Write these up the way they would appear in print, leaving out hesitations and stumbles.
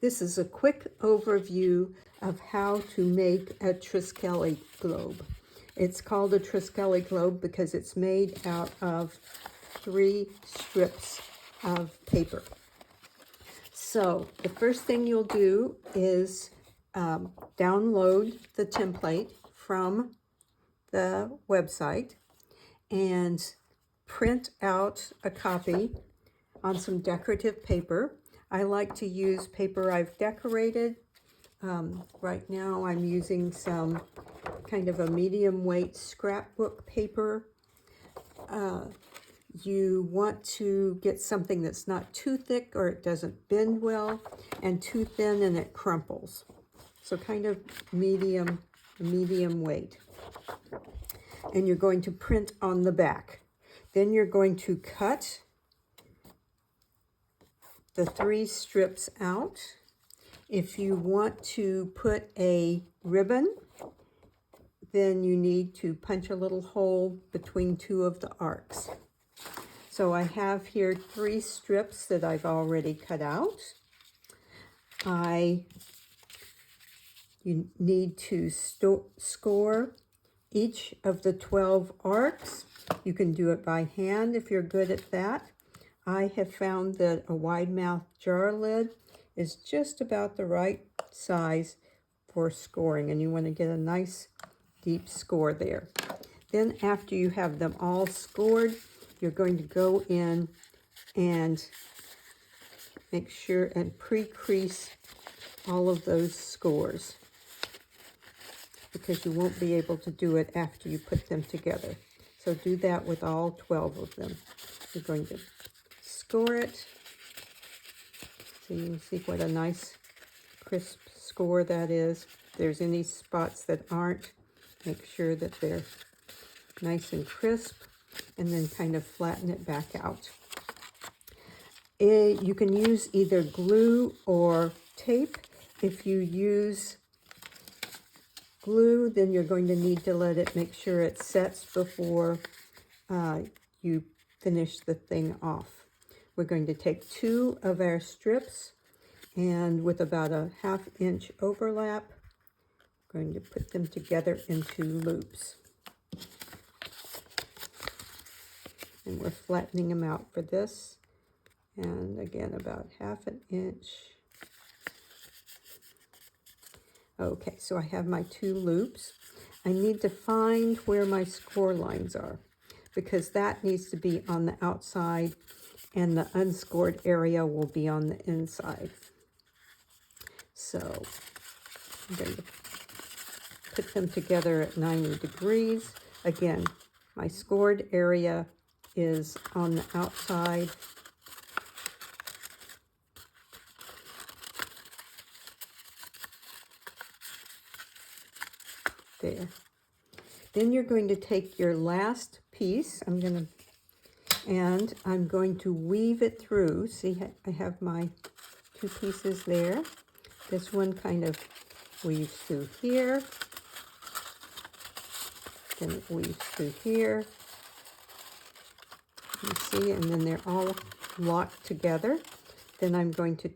This is a quick overview of how to make a Triskelion Globe. It's called a Triskelion Globe because it's made out of 3 strips of paper. So the first thing you'll do is download the template from the website and print out a copy on some decorative paper. I like to use paper I've decorated. Right now I'm using some kind of a medium weight scrapbook paper. You want to get something that's not too thick or it doesn't bend well, and too thin and it crumples. So kind of medium weight. And you're going to print on the back. Then you're going to cut the 3 strips out. If you want to put a ribbon, then you need to punch a little hole between 2 of the arcs. So I have here 3 strips that I've already cut out. You need to score each of the 12 arcs. You can do it by hand if you're good at that. I have found that a wide mouth jar lid is just about the right size for scoring, and you want to get a nice deep score there. Then after you have them all scored, you're going to go in and make sure and pre-crease all of those scores, because you won't be able to do it after you put them together. So do that with all 12 of them. You're going to score it. So you can see what a nice crisp score that is. If there's any spots that aren't, make sure that they're nice and crisp, and then kind of flatten it back out. You can use either glue or tape. If you use glue, then you're going to need to let it make sure it sets before you finish the thing off. We're going to take 2 of our strips, and with about a 1/2 inch overlap, I'm going to put them together into loops. And we're flattening them out for this. And again, about 1/2 inch. Okay, so I have my 2 loops. I need to find where my score lines are, because that needs to be on the outside and the unscored area will be on the inside. So I'm going to put them together at 90 degrees. Again, my scored area is on the outside. There. Then you're going to take your last piece. I'm going to weave it through. See, I have my 2 pieces there. This one kind of weaves through here. Then it weaves through here. You see, and then they're all locked together. Then I'm going to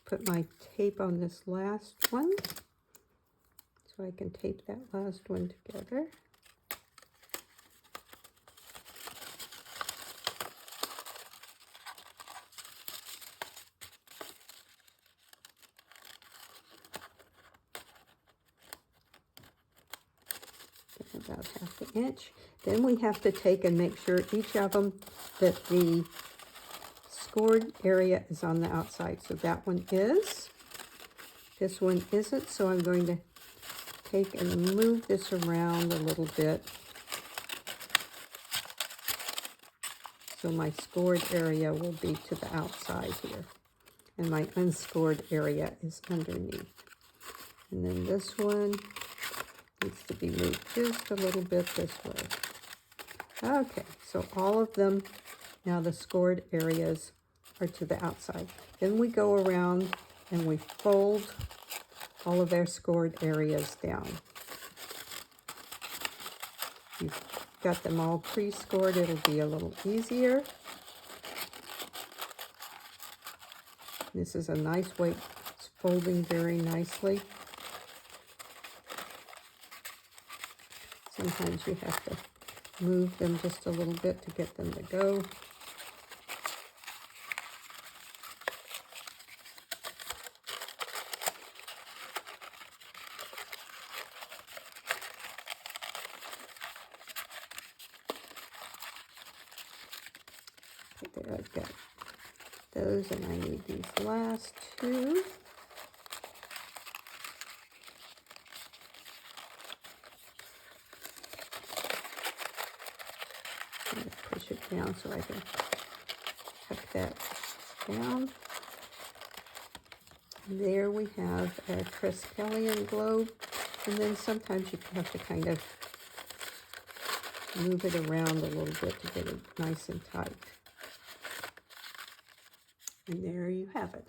put my tape on this last one, so I can tape that last one together. About 1/2 inch. Then we have to take and make sure each of them that the scored area is on the outside. So that one is. This one isn't, so I'm going to take and move this around a little bit so my scored area will be to the outside here, and my unscored area is underneath. And then this one needs to be moved just a little bit this way. Okay, so all of them, now the scored areas are to the outside. Then we go around and we fold all of our scored areas down. You've got them all pre-scored, it'll be a little easier. This is a nice weight. It's folding very nicely. Sometimes you have to move them just a little bit to get them to go. There, I've got those, and I need these last two. I'm going to push it down so I can tuck that down. And there we have a Triskelion Globe, and then sometimes you have to kind of move it around a little bit to get it nice and tight. And there you have it.